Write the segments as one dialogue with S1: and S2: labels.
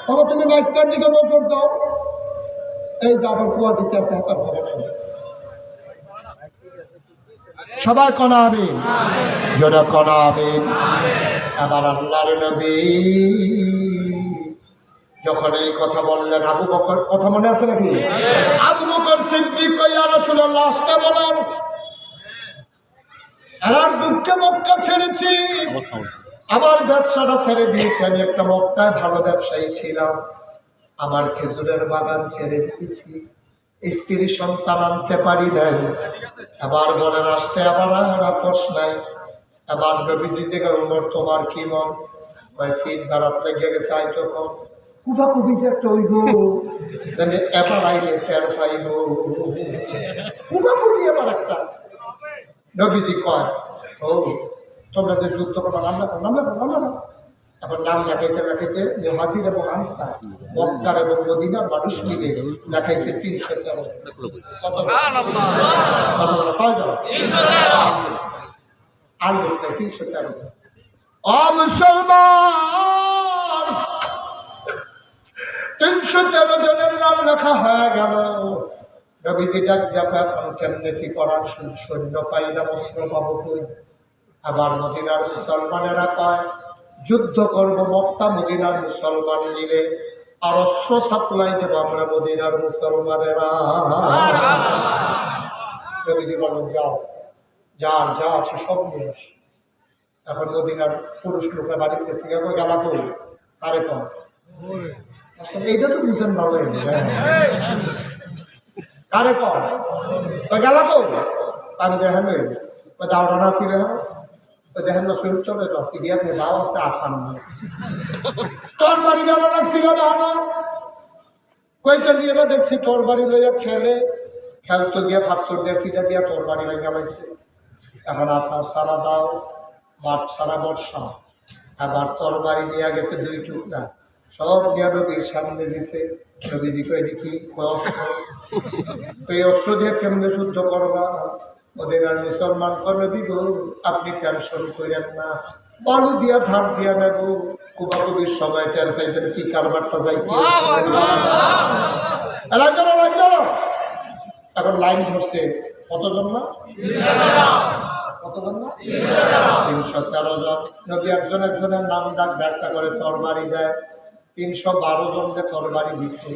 S1: বাবা তুমি মাইকটার দিকে নজর দাও। এই যে আবার কুয়া দিতে আছে হাতার হবে না। সবাই কনা আমিন, জোরে কনা আমিন। আবার আল্লাহর নবী যখন এই কথা বললেন, আবু বকর, কথা মনে আছে নাকি? আবু বকর সিদ্দিক ইয়া রাসূলুল্লাহ, আসতে বলেন, আর দুঃখে মক্কা ছেড়েছি, আমার ব্যবসাটা ছেড়ে দিয়েছি। আমি একটা মক্কায় ভালো ব্যবসায়ী ছিলাম, আমার খেজুরের বাগান ছেড়ে দিয়েছি, স্ত্রী সন্তান আনতে পারি নাই। আবার বলেন আসতে, আবার আর আপোষ নাই। আবার নবীজি থেকে উমর তোমার কি মন? ফিট বাড়াত লেগে গেছে, আই তখন কুবা কুবি যে একটা হইব, এবার আইলে টের পাইব, কুবা কুবি এবার একটা। নবীজি কয়, ও তোমরা যে যুদ্ধ করো, নাম লেখো, নাম লেখো, নাম লেখো। এখন নাম লেখাইতে লেখাইতে মুহাজির এবং আনসার, মক্কার এবং মদিনার মানুষ মিলে লেখাইছে 313। কত কয়জন? আর লেখা 313। ও মুসলমান, 313 জনের নাম লেখা হয়ে গেল। নবীজি ডাক দেখো, এখন কেমনে কি করার? সৈন্য পাইলাম, অস্ত্র পাবো কই? আবার মদিনার মুসলমানেরা কয় যুদ্ধ করবো, মক্কা মদিনার মুসলমান মিলে আর অস্ত্র সাপ্লাই দেবো আমরা মদিনার মুসলমানেরা। নবীজি বলেন যাও, যার যা আছে সব নিয়ে আস। এখন মদিনার পুরুষ লোকের বাড়িতে গেছে, গেলা কই? তারে কম আসলে এইটা তো বুঝেন ভালো। কারে কম গেলা কই? আমি দেখেন যাওয়া না ছিল, দেখেন না শরীর চলে যাচ্ছে, দিয়াতে বাও আছে আসাম তোর বাড়ি বেলা রাখছিল না, কয়েকটা নিয়ে দেখছি তোর বাড়ি লইয়া খেলতো গিয়া ফাত্তর দিয়ে ফিটা দিয়া তোর বাড়ি হয়ে গেলাইছে। এখন আসার সারা দাও, মাঠ সারা বর্ষা, আবার তোর বাড়ি নিয়ে গেছে 2 টুকরা, সব নিয়ে নবীর সামনে দিছে। নবীজি কই দেখি অস্ত্র, এই অস্ত্র দিয়ে কেমনে যুদ্ধ করবা? ওদের আর মুসলমান নবী গো আপনি টেনশন করেন না, বালু দিয়া ধার দিয়া নেব, কুবাকুবির সময় টের চাইবেন কি কারবারটা যাই। এখন লাইন ধরছে কতজন না? কতজন না? 313 জন। নবী একজন একজনের নাম ডাক ব্যাখ্যা করে তরবারি দেয়। 312 জনকে তরবারি দিছে,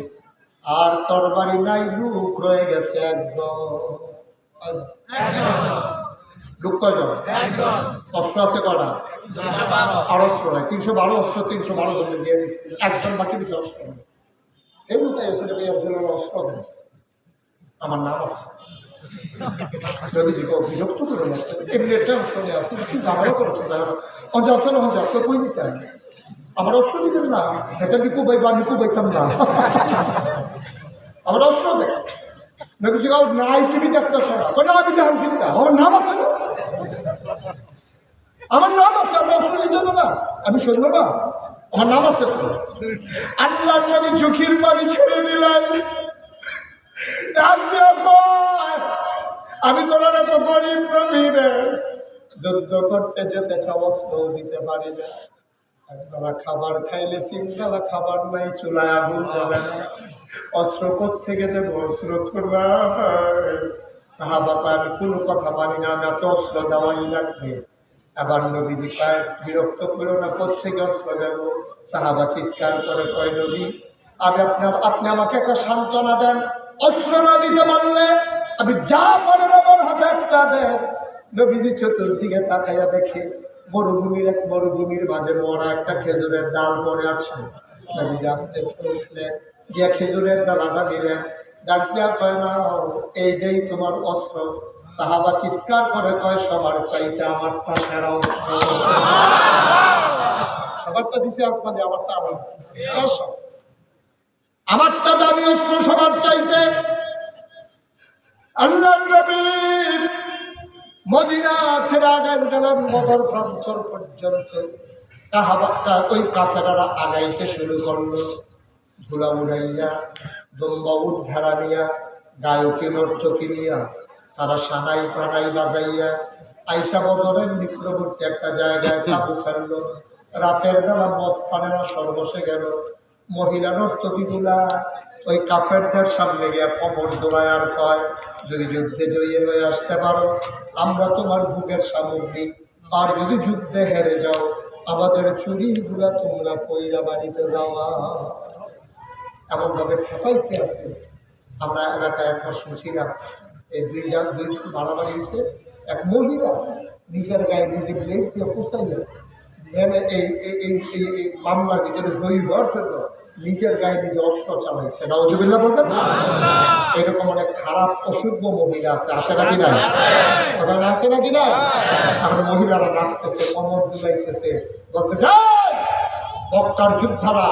S1: আর তরবারি নাই, লোক রয়ে গেছে একজন। লোক কয়জন? অস্ত্র আছে কটা? আর অস্ত্র নাই, 312 অস্ত্র 312 জনকে দিয়ে দিচ্ছে, একজন বাকি দিচ্ছে অস্ত্র নেই। এই লোকে এসে একজনের অস্ত্র দেয়, আমার নাম আছে। নবীজিকে বিরক্ত করে গেছে, এমনি টেনশনে আছে, কি জামাই করতে অযথা না অযথা কই দিতে আমি, আমার অস্ত্র দিতেন না, এটা নিকু বাইব, আমি কুবাইতাম না, আমার অস্ত্র দেয়। নবীজি নাই তুমি দেখতেছো না, কোনো আমি জান কিনতা, আমার নাম আছে না, আমার নাম আছে, আমি অস্ত্র দিতে না, আমি সৈন্য না, আমার নাম আছে। আল্লাহ নবী চোখের পানি ছেড়ে দিলেন, আমি তোমার এত গরিব নবী রে, যুদ্ধ করতে যেতে চাও অস্ত্র দিতে পারি না, একবেলা খাবার খাইলে 3 বেলা খাবার নাই, চুলায় আগুন জ্বলে না, অস্ত্র কোত্থেকে দেবো? অস্ত্র করবা? সাহাবা আমি কোনো কথা মানি না, আমি এত অস্ত্র দেওয়াই লাগবে। আবার নবীজি কয় বিরক্ত করো না, কোত্থেকে অস্ত্র দেবো? সাহাবা চিৎকার করে কয় নবী আমি আপনি আমাকে একটা সান্ত্বনা দেন, অস্ত্র না দিতে পারলে আমি যা পারেন আমার হাতে একটা দেন। নবীজি চতুর্দিকে তাকাইয়া দেখে মরুভূমির মাঝে মরা একটা খেজুরের ডাল পড়ে আছে। নবীজি আস্তে উঠলেন, গিয়া খেজুরের ডালাটা নিলেন, ডাক দেওয়া কয় না এইটাই তোমার অস্ত্র। সাহাবা চিৎকার করে কয় সবার চাইতে আমারটা সেরা অস্ত্র, সবারটা দিছে আসমানে, আমারটা আমারটা দামি অস্ত্র সবার চাইতে। আল্লাহর নবী মদিনা ছেড়ে আগাই গেলেন বদর প্রান্তর পর্যন্ত। ওই কাফেরারা আগাইতে শুরু করলো, ধুলা উড়াইয়া, দম্বা উঠ ভেড়া নিয়া, গায়কে নর্তকী নিয়া, তারা সানাই প্রাণাই বাজাইয়া আইসা বদরের নিকটবর্তী একটা জায়গায় তাবু ফেললো। রাতের বেলা মদ পানেরা সর্বশে গেল, মহিলা নর্তকীগুলা ওই কাফেরদের সামনে গিয়ে কবর দোলায় আর কয়, যদি যুদ্ধে জয়ী হয়ে আসতে পারো আমরা তোমার বুকের সামগ্রী, আর যদি যুদ্ধে হেরে যাও আমাদের চুরিগুলা তোমরা কইরা বাড়িতে যাওয়া। এমনভাবে খেপাইতে আছে। আমরা এলাকায় একবার শুনছিলাম, এই দুই মারামারি হয়েছে, এক মহিলা নিজের গায়ে নিজে ব্লেড দিয়ে পোষাইয়া এই মামলার ভিতরে জয়ী হওয়ার জন্য নিজের গায়ে নিজে অস্ত্র চালাইছে। নাউজুবিল্লাহ বলবেন। এরকম অনেক খারাপ অসভ্য মহিলা আছে, আছে নাকি না? কথা আছে নাকি না? এখন মহিলারা নাচতেছে, কমর দুলাইতেছে, বলতেছে মক্কার যোদ্ধারা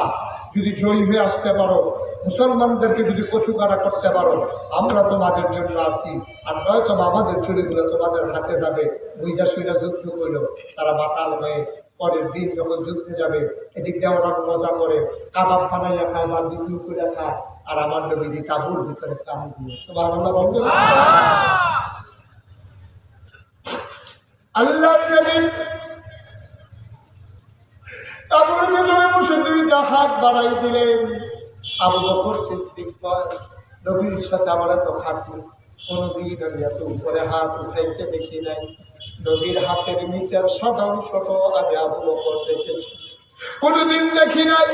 S1: যদি জয়ী হয়ে আসতে পারো, মুসলমানদেরকে যদি কচুকাটা করতে পারো আমরা তোমাদের জন্য আসি, আর নয়তো আমাদের চুরিগুলো তোমাদের হাতে যাবে। বুঝা শুইরা যুদ্ধ করল, তারা মাতাল হয়ে পরের দিন যখন যুদ্ধে যাবে এদিক দিয়ে ওরা মজা করে কাবাব বানাইয়া খায় বা বিক্রি করে খায়, আর আমার নবীজি তাবুর ভিতরে কাম দিয়ে সুবহানাল্লাহ বলবেন। আল্লাহর নবী তাবুর ভিতরে বসে দুইটা হাত বাড়াই দিলেন। আবু বকর সিদ্দিক কয়, নবীর সাথে আমরা তো থাকি, কোনোদিন আমি এত উপরে হাত উঠাইতে দেখি নাই। নবীর হাতের নিচের সাদা অংশটা আমি আবু বকর দেখেছি, কোনোদিন দেখি নাই।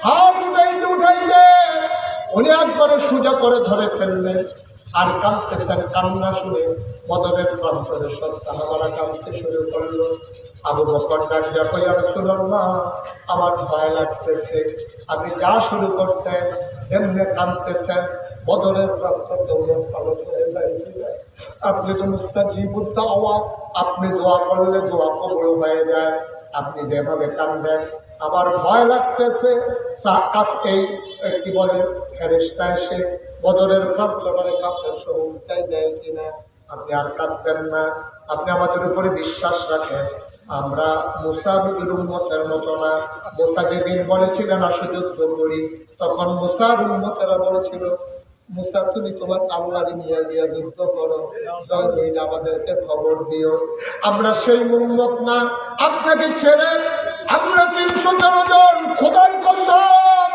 S1: হাত উঠাইতে উঠাইতে উনি একবারে সোজা করে ধরে ফেললেন আর কাঁদতেছেন। কান্না শুনে বদরের প্রান্তরে সব সাহাবারা কাঁদতে শুরু করলো। আবু বকর ডাক দিয়া কই, ইয়া রাসূলুল্লাহ আমার ভয় লাগতেছে। আপনি যা শুরু করছেন, যেমনি কাঁদতেছেন, বদরের প্রান্ত দৌড় পালন হয়ে যায়। আপনি তো মুস্তাজিবুদ দাওয়া, আপনি দোয়া করলে দোয়া কবুল হয়ে যায়। আপনি যেভাবে কাঁদেন আমার ভয় লাগতেছে এই কি বলে ফেরেশতা এসে বদরের প্রান্তরে কাফের সহ উল্টাই দেয় কিনা। আপনি আর কাঁদবেন না, আপনি আমাদের উপরে বিশ্বাস রাখেন। আমরা মুসা নবীর উম্মতের মতো না। মুসা যেদিন বলেছিলেন আসো যুদ্ধ করি, তখন মুসার উম্মতেরা বলেছিল মুসা তুমি তোমার আল্লাহরে নিয়ে গিয়ে যুদ্ধ করো, জয় হইলে আমাদেরকে খবর দিও। আমরা সেই উম্মত না, আপনাকে ছেড়ে আমরা 317 জন খোদার কসম,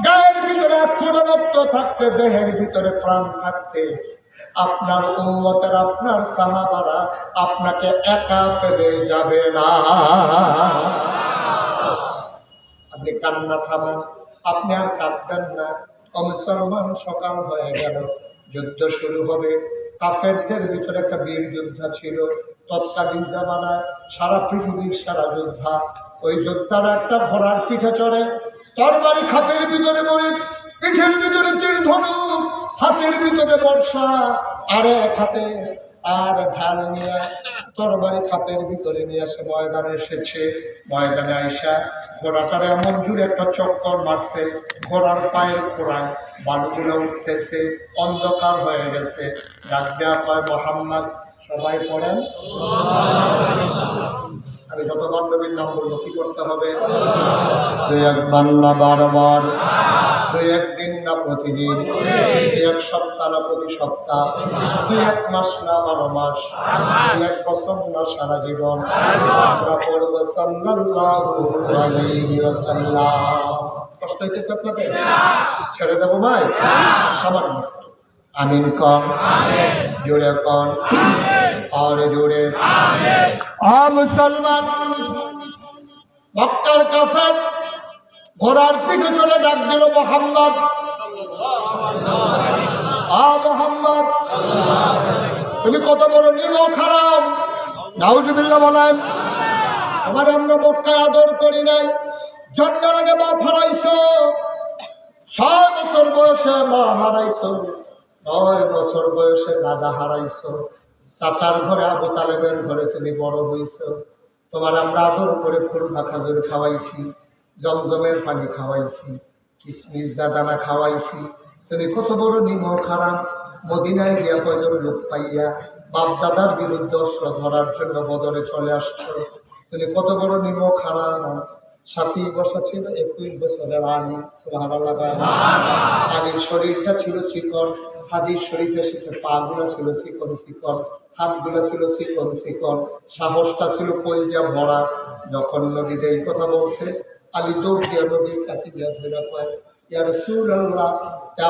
S1: গায়ের ভিতরে 100 রক্ত থাকতে, দেহের ভিতরে প্রাণ থাকতে আপনার উম্মতের আপনার সাহাবারা আপনাকে একা ফেলে যাবে না। আপনি কান্না থামান, আপনি আর কাঁদবেন না। মুসলমান সকাল হয়ে গেল, যুদ্ধ শুরু হবে। কাফেরদের ভিতরে একটা বীর যোদ্ধা ছিল তৎকালীন জামানায়, সারা পৃথিবীর সেরা যোদ্ধা। ওই যোদ্ধারা একটা ঘোড়ার পিঠে চড়ে, তরবারি খাপের ভিতরে পড়ে, পিঠের ভিতরে তীর ধনুক, হাতের ভিতরে বর্ষা, আর এক হাতে আর ঢাল নিয়ে তরবারি খাপের ভিতরে নিয়ে আসে ময়দানে এসেছে। ময়দানে আইসা ঘোড়াটারে এমন জুড়ে একটা চক্কর মারছে, ঘোড়ার পায়ের খোড়ায় বালুগুলো উঠতেছে, অন্ধকার হয়ে গেছে। ডাক দেয়া কয় মোহাম্মদ, সবাই পড়েন। আমি যতবার নবীর নাম বলবো কি করতে হবে? দুই একবার না বারবার, দুই একদিন না প্রতিদিন, দুই এক সপ্তাহ না প্রতি সপ্তাহ, দুই এক মাস না 12 মাস, দুই এক বছর না সারা জীবন আমরা পড়বো সাল্লাল্লাহু আলাইহি ওয়াসাল্লাম। কষ্ট হইতেছে আপনাদের? ছেড়ে দেবো ভাই? সামান্য আমিন কন, জোরে কন, আর জোরে। মুসলমান মক্কার কাফের ঘোড়ার পিঠে চলে ডাক দিল মোহাম্মদ, মোহাম্মদ তুমি কত বড় নিমক হারাম। নাউজুবিল্লাহ বলেন। আমার আমরা মক্কায় আদর করি নাই, জন্মের আগে বাপ হারাইছো, 6 বছর বয়সে মা হারাইছো, 9 বছর বয়সে দাদা হারাইছো, চাচার ঘরে আবু তালেবের ঘরে তুমি বড় হইছো। তোমার আমরা আদর করে ফুলবা খাজুর খাওয়াইছি, জমজমের পানি খাওয়াইছি, কিসমিস দাদানা খাওয়াইছি। তুমি কত বড় নিমক হারাম। মদিনায় গিয়া কয়জন লোক পাইয়া বাপ দাদার বিরুদ্ধে অস্ত্র ধরার জন্য বদরে চলে আসছো। তুমি কত বড় নিমক হারাম। সাথী বসা ছিল 21 বছরের আলী, সুবহানাল্লাহ। আলীর শরীরটা ছিল চিকন, হাদিস শরীফ এসেছে পাগুলা ছিল চিকন চিকন, হাতগুলা ছিল চিকন চিকন, সাহসটা ছিল কলজা ভরা। যখন নবীর এই কথা বলছে, আলী দৌড় দিয়া নবীর কাছে গিয়া ধরে পায়, ইয়া রাসূলুল্লাহ,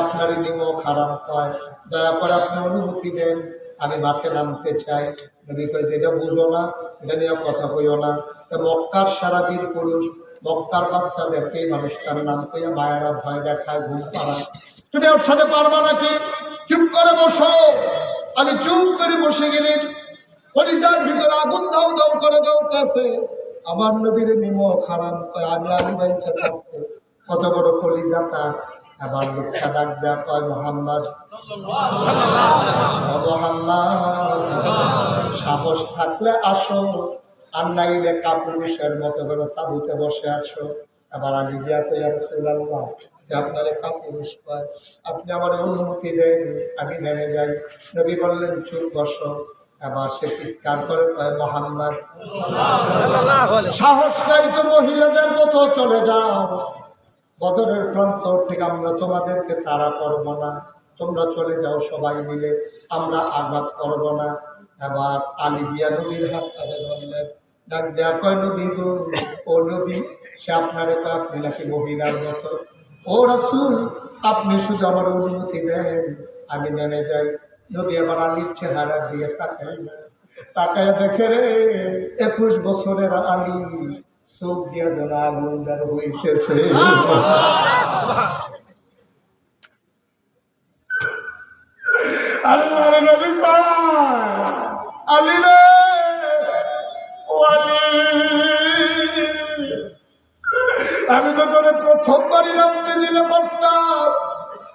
S1: আপনার নিমক হারাম পায়, দয়া করে আপনি অনুমতি দেন, আমি মাঠে নামতে চাই। নবী কয়, যেটা বুঝো না এটা নিয়ে কথা কইও না। তো মক্কার সারা বীর পুরুষ, মক্কার বাচ্চাদেরকে এই মানুষটার নাম কইয়া মায়েরা ভয় দেখায়, ঘুম পাড়ায়। তুমি ওর সাথে পারবা নাকি? চুপ করে বসো। আমি চুপ করে বসে গেলেন। কলিজার ভিতরে আগুন দাও দাও করে জ্বলতেছে। আমার নবীর নিমক হারাম কয়, আমি আলী বাইচা থাকতে কত বড় কলিজা তার। আবার লোকটা ডাক দেয়া কয়, মোহাম্মদ মোহাম্মদ, সাহস থাকলে আসো, আর নাইলে কাপুরুষের মতো করে তাবুতে বসে আছো। আবার আমি দিয়া কই, ইয়া রাসূলুল্লাহ, আপনার কাপুরুষ পায়, আপনি আমার অনুমতি দেন, আমি নেমে যাই। নবী বললেন, চুপ বসো। আবার সে চিৎকার করে কয়, মোহাম্মদ, সাহস নাই তো মহিলাদের মতো চলে যাও। বদরের প্রান্তর থেকে আমরা তোমাদেরকে তাড়া করবো না, তোমরা চলে যাও সবাই মিলে, আমরা আঘাত করব না। এবার আলী দিয়া নবীর হাত তাদের ধরলেন, ডাক দেয়া কয়, নবী গো, ও নবী, সে আপনার আপনি নাকি মহিলার মতো। ও রাসূল, আপনি শুধু আমার অনুমতি দেন, আমি নেমে যাই। নবী আবার আলীর চেহারা দিয়ে তাকায় দেখে রে 21 বছরের আলী, চোখ দিয়া যেন আগুন বের হইতেছে। আল্লাহর নবী আলী রে, ও আলী, আমি তো তোরে প্রথমবারই নামতে দিলে পড়তাম,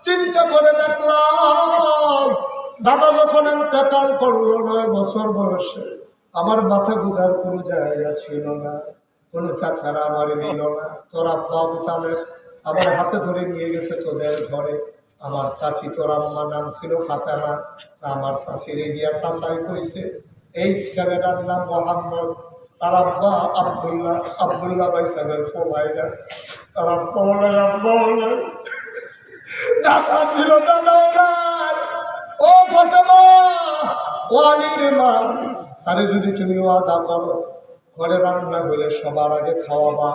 S1: চিন্তা করে দেখলাম দাদা যখন ইন্তেকাল করলো 9 বছর বয়সে, আমার মাথা গুজার কোনো জায়গা ছিল না, কোনো চাচারা আমার নিল না। তোর আব্বা আবু তালেব আমার হাতে ধরে নিয়ে গেছে তোদের ঘরে। আমার চাচি, তোর আম্মার নাম ছিল ফাতেমা, আমার চাচিরে গিয়া চাচাই কইছে, এই ছেলেটার নাম মোহাম্মদ। তার আব্বা আব্দুল্লাহ ভাই সাহেবের ফোলাইরা, তার আব্বা বলে আব্বা বলে, দাদা ছিল দাদাও নাই। ও ফাতেমা, ও আলীর মা, তারে যদি তুমি ওয়াদা করো ঘরে রান্না হলে সবার আগে খাওয়াবা,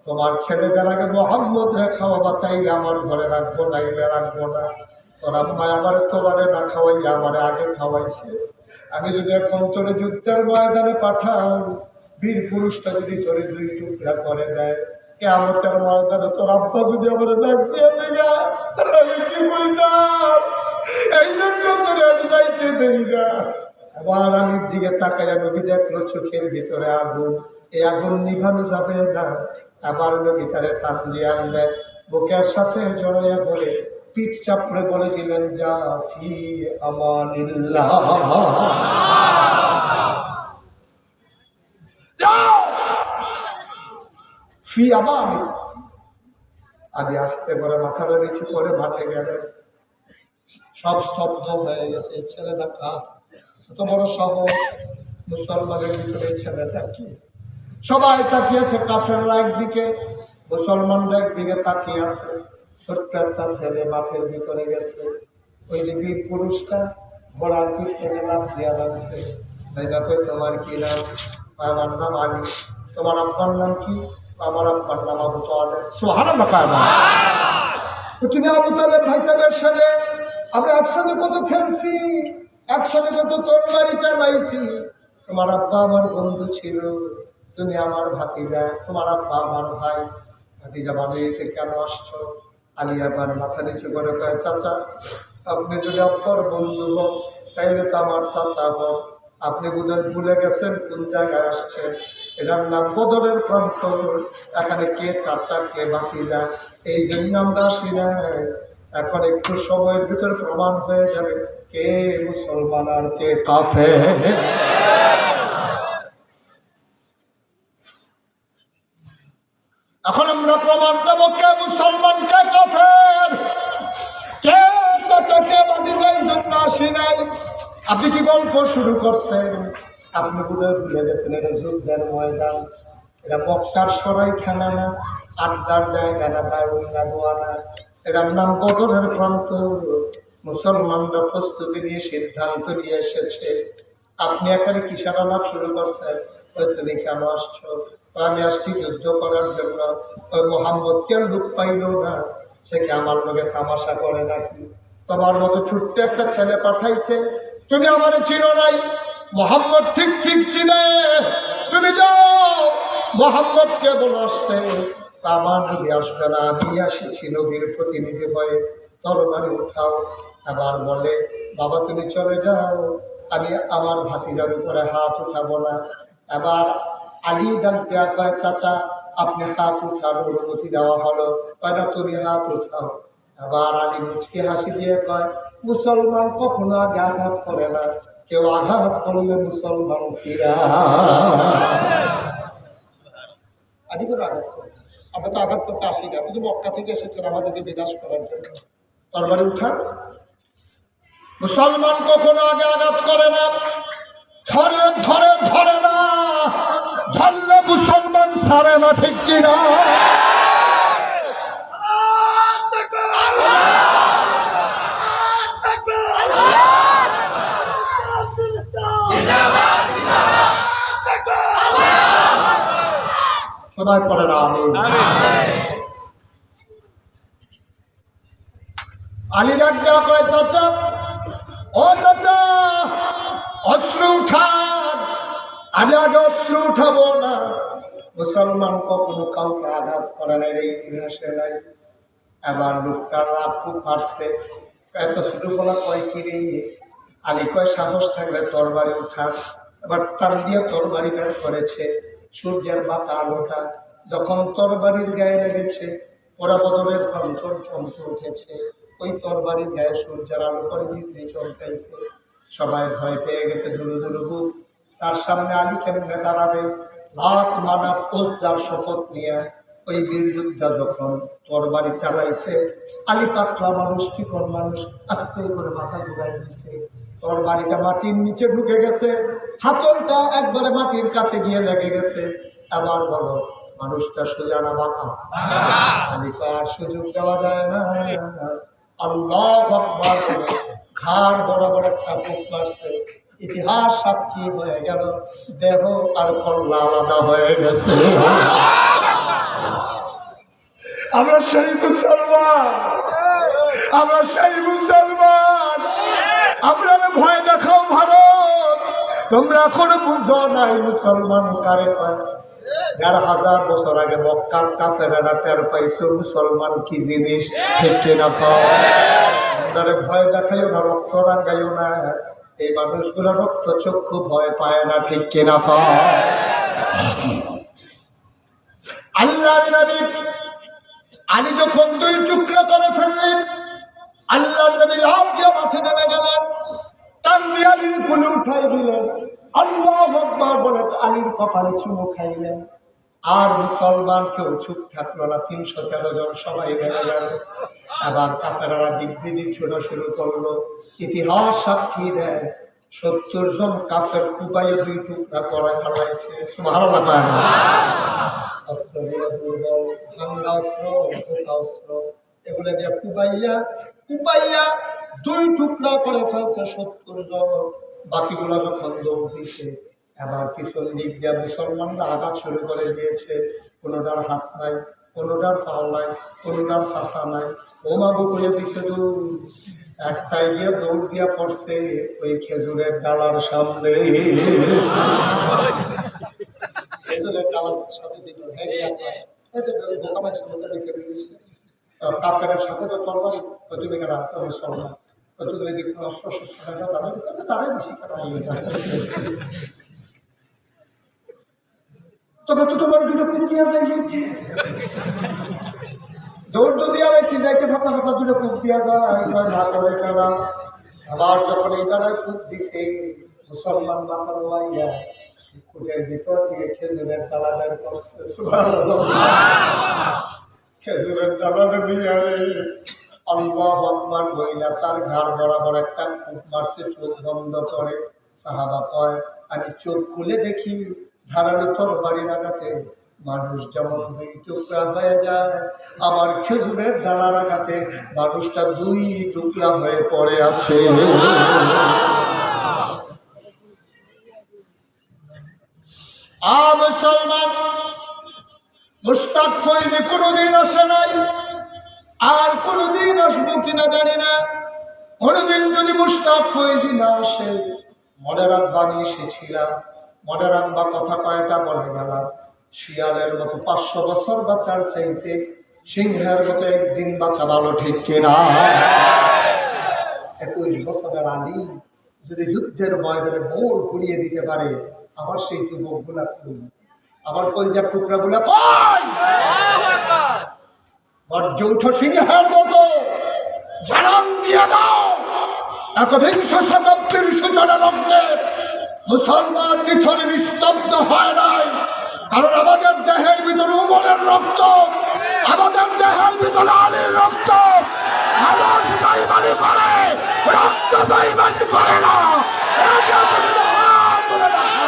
S1: তোমার ছেলেদের আগে মোহাম্মদ রে খাওয়াবা, তাইলে আমার ঘরে রাখবো, নাইলে রাখবো না। তোর আম্মা আমার তোমারে না খাওয়াইয়া আমারে আগে খাওয়াইছে। আমি যদি এখন তোরে যুদ্ধের ময়দানে পাঠাও, বীর পুরুষটা যদি তোরে 2 টুকরা করে দেয়, কিয়ামতের ময়দানে তোর আব্বা যদি আমার ডাক দিয়ে দেয়, আমি কি বলতাম? এই জন্য তোরে আমি যাইতে দেই না। আবার আলীর দিকে তাকাইয়া নবী দেখলো চোখের ভিতরে আগুন, এই আগুন নিভানো যাবে না। আবার নবী তারে টান দিয়ে আনলেন, বুকের সাথে জড়াইয়া ধরে পিঠ চাপড়ে বলে দিলেন, যা ফি আমানিল্লাহ, ফি আমানি। আগে আস্তে করে মাথাটা নিচু করে মাঠে গেলেন। সব স্তব্ধ হয়ে গেছে। ছেলেটা কার? এত বড় সাহস মুসলমানের ভিতরে, ছেলেটা কি? সবাই তাকিয়েছে, কাফেররা একদিকে, মুসলমানরা একদিকে তাকিয়ে আছে। ছোট্ট একটা ছেলে মাঠের ভিতরে গেছে। ওই যে বীর পুরুষটা ঘোড়ার পিঠ থেকে লাফ দিয়া লাগছে। তোমার কি নাম? আমার নাম আলী। তোমার আব্বার নাম কি? আমার আব্বার নাম আবু তালেব। সুবহানাল্লাহ। তুমি আবু তালেব ভাই সাহেবের সাথে আমরা একসাথে কত খেলছি, একসাথে কত তরবারি চালাইছি। তোমার আব্বা আমার বন্ধু ছিল, তুমি আমার ভাতিজা, তোমার আব্বা আমার ভাই। ভাতিজা বানিয়েছে, কেন আসছো? আলী আবার মাথা নিচু করে কয়, চাচা, আপনি যদি আব্বার বন্ধু হন তাইলে তো আমার চাচা হন। আপনি বোধহয় ভুলে গেছেন কোন জায়গায় আসছেন। এটার নাম বদরের প্রান্ত। এখানে কে চাচা কে ভাতিজা এই জন্য আমরা আসি না। এখন একটু সময়ের ভিতরে প্রমাণ হয়ে যাবে কে মুসলমান আর কে কাফের। এখন আমরা প্রমাণ দেব কে মুসলমান কে কাফের, কে চাচা কে ভাতিজা। এই জন্য আসি নাই। আপনি কি গল্প শুরু করছেন? আপনি বোধহয় ভুলে গেছেন এটা যুদ্ধের ময়দান, এটা মক্কার সরাইখানা না, আড্ডার জায়গা না, দারুণ না, গোয়া না। এটার নাম বদরের প্রান্ত। মুসলমানরা প্রস্তুতি নিয়ে সিদ্ধান্ত নিয়ে এসেছে। আপনি এখানে কিসের আলাপ শুরু করছেন? ওই তুমি কেন আসছো? আমি আসছি যুদ্ধ করার জন্য। ওই মোহাম্মদকে আর লোক পাইল না, সে কি আমার লোকে তামাশা করে নাকি? তোমার মতো ছোট্ট একটা ছেলে পাঠাইছে, তুমি আমারে চিনো নাই, মোহাম্মদ ঠিক ঠিক চিনে, তুমি যাও মোহাম্মদকে বলে আসতে। আমার নবী আসবে না, আমি আসিছি নবীর প্রতিনিধি হয়ে, তরবারি উঠাও। আবার বলে, বাবা তুমি চলে যাও, আমি আমার ভাতিজার উপরে হাত উঠাবো না। এবার আলী ডাক দেয়া কয়, চাচা আপনি হাত উঠার অনুমতি দেওয়া হলো, কয় না তুমি হাত উঠাও। আবার আলী মুচকি হাসি দিয়ে কয়, মুসলমান কখনো আগে আঘাত করে না, কেউ আঘাত করলে মুসলমান ফিরা। আলী তো আঘাত করে, আমরা তো আঘাত করতে আসি না, কিন্তু মক্কা থেকে এসেছেন আমাদেরকে বিনাশ করার জন্য। তরবারি উঠান। মুসলমান কখনো আগে আঘাত করে না, ধরে ধরে ধরে না, ধরলে মুসলমান সারে না, ঠিক কিনা? সবাই পড়ে না আমি। আলী ডাক দেওয়া কয়, চাচা ও চাচা অস্ত্র উঠান। আমি আগে অস্ত্র উঠাবো না, মুসলমান কখনো কাউকে আঘাত করে নাই, এই ইতিহাসে নাই। এবার লোকটার রাগ খুব বাড়ছে, এত ছোট বলা কয় কি রে? আলী কয়, সাহস থাকলে তরবারি উঠান। এবার টান দিয়ে তরবারি বের করেছে, সূর্যের বাঁকা আলোটা যখন তরবারির গায়ে লেগেছে, ওরা বদলের প্রান্তর চমকে উঠেছে। ওই তরবারির গায়ে সূর্যের আলো করে বিজলি চমকাইছে। সবাই ভয় পেয়ে গেছে, দুরু দুরু বুক। তার সামনে আলী কেমনে দাঁড়াবে? লাত মানাত ওজদার শপথ নিয়ে ওই বীর যোদ্ধা যখন তরবারি চালাইছে, আলী পাতলা মানুষ, চিকন মানুষ, আস্তে করে মাথা ঘুরাই দিছে। তরবারিটা মাটির নিচে ঢুকে গেছে, হাতলটা একবারে মাটির কাছে গিয়ে লেগে গেছে। আবার বলো, মানুষটা সোজা না বাঁকা? আলী আর সুযোগ দেওয়া যায় না। আল্লাহু আকবার বলে ঘাড় বরাবর একটা বুক মারছে। ইতিহাস সাক্ষী হয়ে গেল, দেহ আর কল্লা আলাদা হয়ে গেছে। আমরা সেই মুসলমান, আমরা সেই মুসলমান। আপনারা ভয় দেখাও ভারত, তোমরা এখনো বুঝো নাই মুসলমান কারে পায়। ১,৫০০ বছর আগে মক্কার কাফেরেরা টের পাইছো মুসলমান কি জিনিস, ঠিক কিনা? আপনারা ভয় দেখাইও না, রক্ত রাঙাইও না। এই মানুষগুলো রক্ত চক্ষু ভয় পায় না, ঠিক কিনা? আল্লাহর নবী আলী যখন 2 টুকরা করে ফেললেন, আল্লাহর নবী লাফ দিয়ে মাঠে নেমে গেলেন, টান দিয়ে আলীর কোলে উঠাই দিলেন, আল্লাহু আকবার বলে আলীর কপালে চুমু খাইলেন। আর মুসলমান কেউ চুপ থাকলো না, 313 জন সবাই বেড়ে গেল। আবার কাফেররা দিক দিক ছোড়া শুরু করলো। ইতিহাস সাক্ষী দেয় 70 জন কাফের কুবাইয়ে 2 টুকরা করে ফেলাইছে। সুবহানাল্লাহ। অস্ত্র দিয়ে দুর্বল, ভাঙ্গা অস্ত্র, ভোতা অস্ত্র, এগুলো দিয়ে কুবাইয়া 2 টুকরা করে ফেলছে 70 জন। বাকিগুলো যখন দৌড় দিছে, এবার পিছন দিক দিয়ে মুসলমানরা আঘাত শুরু করে দিয়েছে। কোনোটার হাত নাই, কোনোটার পাও নাই, কোনোটার ফাঁসা নাই, ওমাবু করে দিছে। একটাই গিয়ে দৌড় দিয়া পড়ছে ওই খেজুরের ডালার সামনে। খেজুরের ডালার সাথে ছিল কাফেরের সাথে তো তরবারি, তুমি কেন মুসলমান, তুমি যদি কোনো অস্ত্র শস্ত্র তারাই বেশি কেনা হয়ে গেছে। তবে তো তোমার 2টা কূপ দিয়া যায়, যাইতে দৌড় তো দিয়া লাইছি, যাইতে ফাতা 2টা কূপ দিয়া যায়, না করে কারা। আবার যখন এই বেড়ায় কূপ দিছে, মুসলমান মাথা নোয়াইয়া কূপের ভিতর থেকে খেজুরের ডালা বের করছে। খেজুরের ডালা নিয়ে আল্লাহু আকবার বইলা তার ঘাড় বরাবর একটা কূপ মারছে, চোখ বন্ধ করে। সাহাবা কয়, আমি চোখ খুলে দেখি ধারালো তরবারির আঘাতে মানুষ যেমন 2 টুকরা হয়ে যায়, আমার খেজুরের ডালার আঘাতে মানুষটা 2 টুকরা হয়ে পড়ে আছে। মুসলমান মুশতাক ফৈজি কোনোদিন আসে নাই। আর কোনোদিন আসবো কিনা জানি না। কোনোদিন যদি মুশতাক ফয়েজি না আসে, মনে রাখবা আমি এসেছিলাম, মনে রাখবা কথা কয়টা বলে গেলাম। শিয়ালের মতো 500 বছর বাঁচার চাইতে সিংহের মতো একদিন বাঁচা ভালো, ঠিক কিনা? 21 বছরের আলী যদি যুদ্ধের ময়দানে মোড় ঘুরিয়ে দিতে পারে, আমার সেই যুবকগুলা কই, আমার কলজার টুকরাগুলা কই? গর্জে উঠো সিংহের মতো, জানান দিয়ে দাও। 21 শতাব্দীর সূচনা লগ্নে মুসলমান নিথরে নিস্তব্ধ হয় নাই, কারণ আমাদের দেহের ভিতরে উমরের রক্ত, আমাদের দেহের ভিতরে আলীর রক্ত। মানুষ বেঈমানি করে, রক্ত বেঈমানি করে না। রাজি আছে কিনা? হাত তুলে রাখো।